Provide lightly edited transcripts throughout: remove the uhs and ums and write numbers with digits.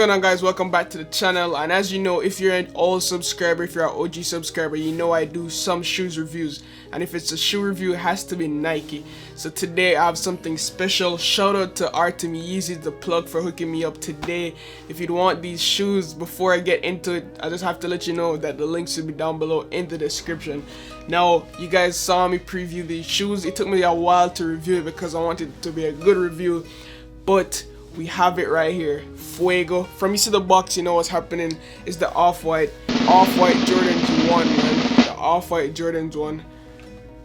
going on, guys? Welcome back to the channel. And as you know, if you're an old subscriber, if you're an OG subscriber, you know I do some shoes reviews, and if it's a shoe review, it has to be Nike. So today I have something special. Shout out to Artemisyeezy, the plug, for hooking me up today. If you'd want these shoes, before I get into it, I just have to let you know that the links will be down below in the description. Now, you guys saw me preview these shoes. It took me a while to review it because I wanted it to be a good review, but we have it right here. Fuego. From you see the box, you know what's happening. It's the off-white Jordans 1, man. The off-white Jordans 1.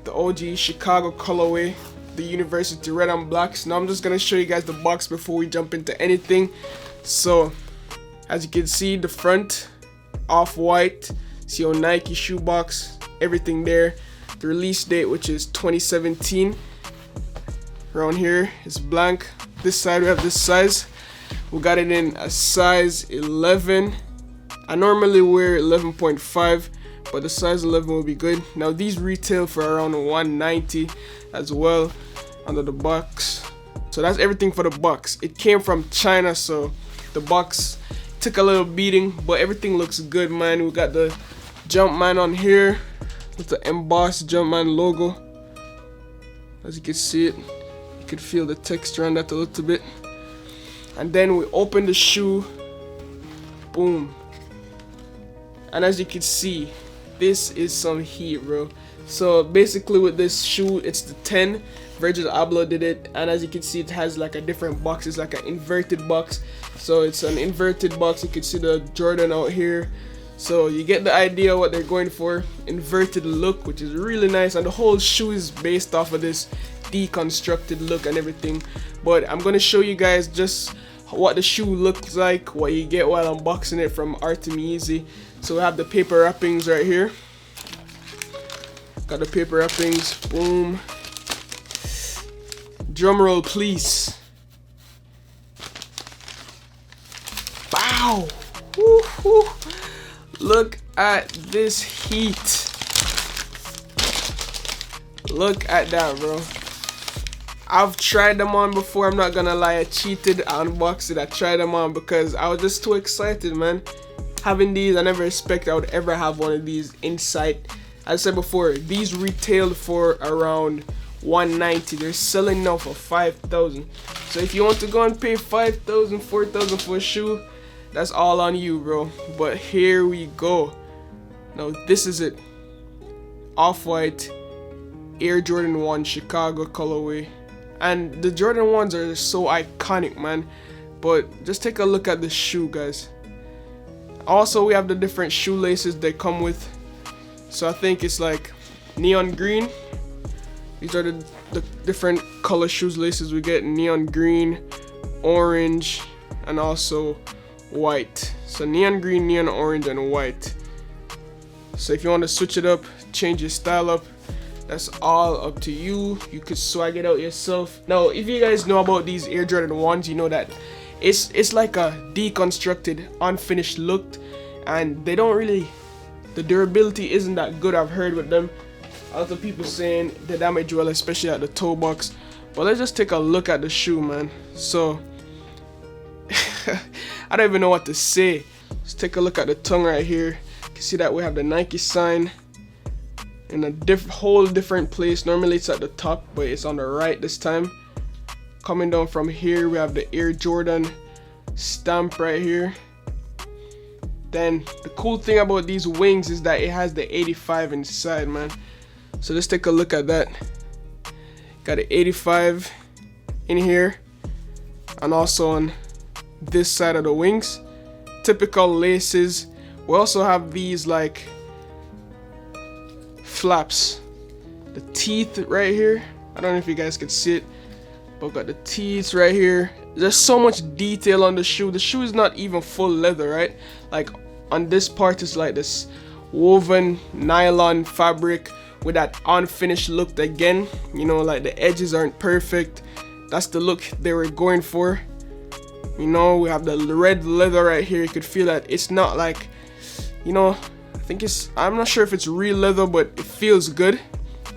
The OG Chicago colorway. The University red and blacks. Now I'm just gonna show you guys the box before we jump into anything. So, as you can see, the front off-white. See your Nike shoebox. Everything there. The release date, which is 2017. Around here is blank. This side we have this size. We got it in a size 11. I normally wear 11.5, but the size 11 will be good. Now these retail for around 190 as well under the box. So that's everything for the box. It came from China, so the box took a little beating, but everything looks good, man. We got the Jumpman on here with the embossed Jumpman logo. As you can see it. You could feel the texture on that a little bit. And then we open the shoe. Boom. And as you can see, this is some heat, bro. So basically with this shoe, it's the 10. Virgil Abloh did it, and as you can see, it has like a different box. It's like an inverted box. So it's an inverted box. You can see the Jordan out here. So you get the idea what they're going for. Inverted look, which is really nice, and the whole shoe is based off of this deconstructed look and everything. But I'm gonna show you guys just what the shoe looks like, what you get while unboxing it from Artemisyeezy. So we have the paper wrappings right here. Got the paper wrappings. Boom. Drum roll, please. Wow. Woo-hoo. Look at this heat. Look at that, bro. I've tried them on before. I'm not gonna lie, I cheated. I unboxed it. I tried them on because I was just too excited, man. Having these, I never expected I would ever have one of these in sight. As I said before, these retailed for around 190. They're selling now for 5,000. So if you want to go and pay 5,000, 4,000 for a shoe, that's all on you, bro. But here we go. Now this is it. Off-white Air Jordan 1 Chicago colorway. And the Jordan 1s are so iconic, man. But just take a look at the shoe, guys. Also, we have the different shoelaces they come with. So I think it's like neon green. These are the different color shoelaces we get. Neon green, orange, and also white. So neon green, neon orange, and white. So if you want to switch it up, change your style up, that's all up to you. You could swag it out yourself. Now, if you guys know about these Air Jordan 1s, you know that it's like a deconstructed, unfinished look, and they don't really, the durability isn't that good. I've heard with them. A lot of people saying the damage well, especially at the toe box. But let's just take a look at the shoe, man. So I don't even know what to say. Let's take a look at the tongue right here. You can see that we have the Nike sign in a whole different place. Normally it's at the top, but it's on the right this time. Coming down from here, we have the Air Jordan stamp right here. Then the cool thing about these wings is that it has the 85 inside, man. So let's take a look at that. Got an 85 in here, and also on this side of the wings. Typical laces. We also have these like flaps, the teeth right here. I don't know if you guys can see it, but got the teeth right here. There's so much detail on the shoe. The shoe is not even full leather, right? Like on this part is like this woven nylon fabric with that unfinished look again. You know, like the edges aren't perfect. That's the look they were going for. You know, we have the red leather right here. You could feel that it's not like, you know, I think it's, I'm not sure if it's real leather, but it feels good.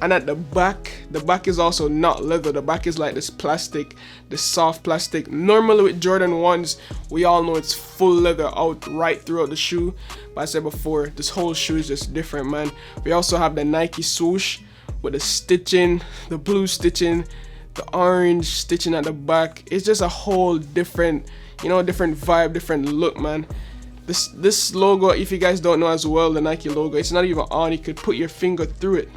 And at the back, the back is also not leather. The back is like this plastic, this soft plastic. Normally with Jordan 1s, we all know it's full leather out right throughout the shoe. But I said before, this whole shoe is just different, man. We also have the Nike swoosh with the stitching, the blue stitching, the orange stitching at the back. It's just a whole different, you know, different vibe, different look, man. This logo, if you guys don't know as well, the Nike logo, it's not even on. You could put your finger through it,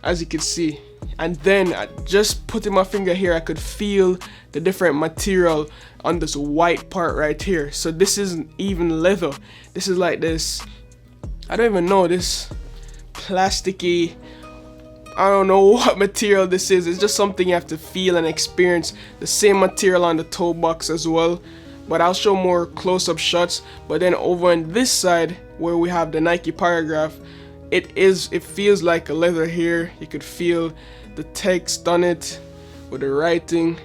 as you can see. And then just putting my finger here, I could feel the different material on this white part right here. So this isn't even leather. This is like this, I don't even know, this plasticky, I don't know what material this is. It's just something you have to feel and experience. The same material on the toe box as well, but I'll show more close-up shots. But then over on this side where we have the Nike paragraph, it feels like a leather here. You could feel the text on it with the writing.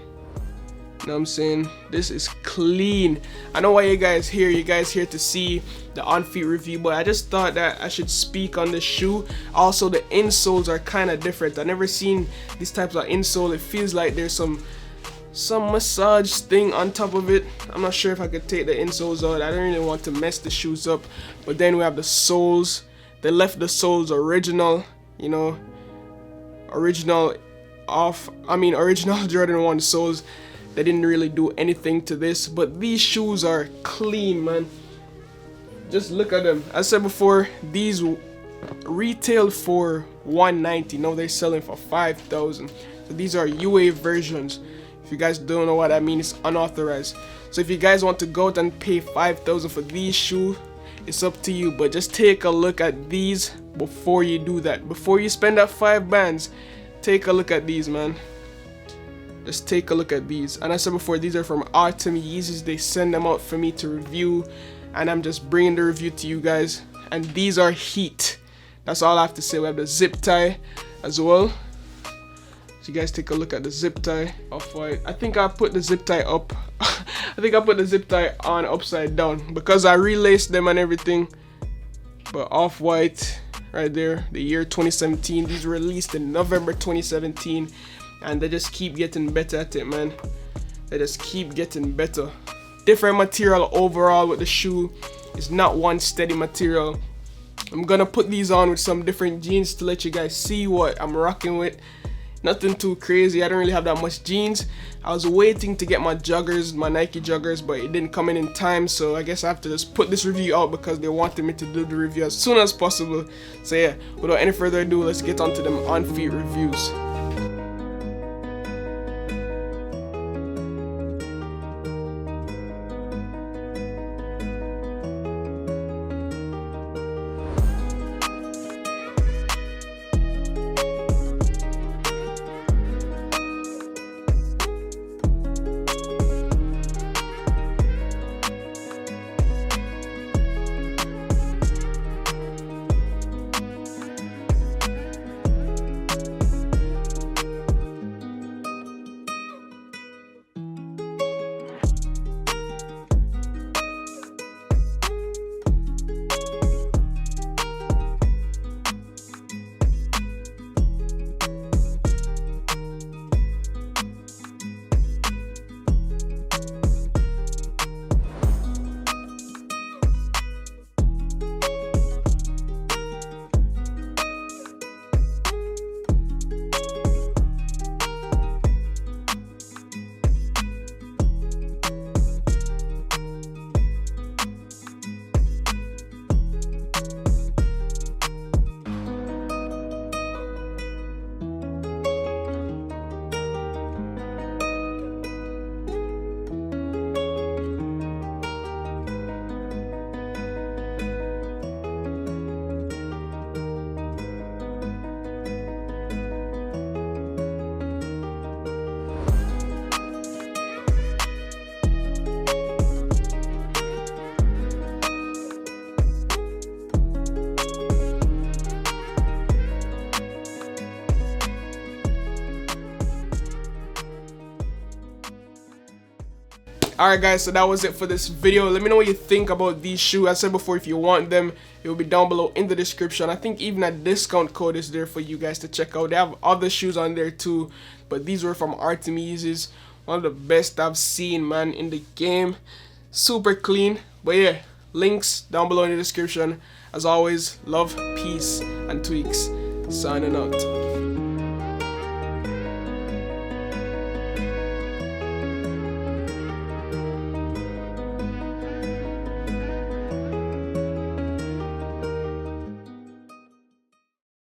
You know what I'm saying? This is clean. I know why you guys here. You guys here to see the on-feet review, but I just thought that I should speak on this shoe. Also, the insoles are kind of different. I've never seen these types of insole. It feels like there's some massage thing on top of it. I'm not sure if I could take the insoles out. I don't really want to mess the shoes up. But then we have the soles. They left the soles original, you know, original Jordan 1 soles. They didn't really do anything to this, but these shoes are clean, man. Just look at them. As I said before, these retailed for $190. Now they're selling for $5,000. So these are UA versions. If you guys don't know what that means, it's unauthorized. So if you guys want to go out and pay $5,000 for these shoes, it's up to you. But just take a look at these before you do that. Before you spend that $5 take a look at these, man. Just take a look at these. And as I said before, these are from Artemisyeezy. They send them out for me to review, and I'm just bringing the review to you guys. And these are heat. That's all I have to say. We have the zip tie as well. So you guys take a look at the zip tie. Off-white. I think I put the zip tie up. I think I put the zip tie on upside down because I relaced them and everything. But off-white right there, the year 2017. These were released in November 2017, and they just keep getting better at it, man. They just keep getting better. Different material overall with the shoe. It's not one steady material. I'm gonna put these on with some different jeans to let you guys see what I'm rocking with. Nothing too crazy. I don't really have that much jeans. I was waiting to get my joggers, my Nike joggers, but it didn't come in time, so I guess I have to just put this review out because they wanted me to do the review as soon as possible. So yeah, without any further ado, let's get on to them on-feet reviews. Alright guys, so that was it for this video. Let me know what you think about these shoes. I said before, if you want them, it will be down below in the description. I think even a discount code is there for you guys to check out. They have other shoes on there too, but these were from Artemisyeezy. One of the best I've seen, man, in the game. Super clean. But yeah, links down below in the description. As always, love, peace, and tweaks. Signing out.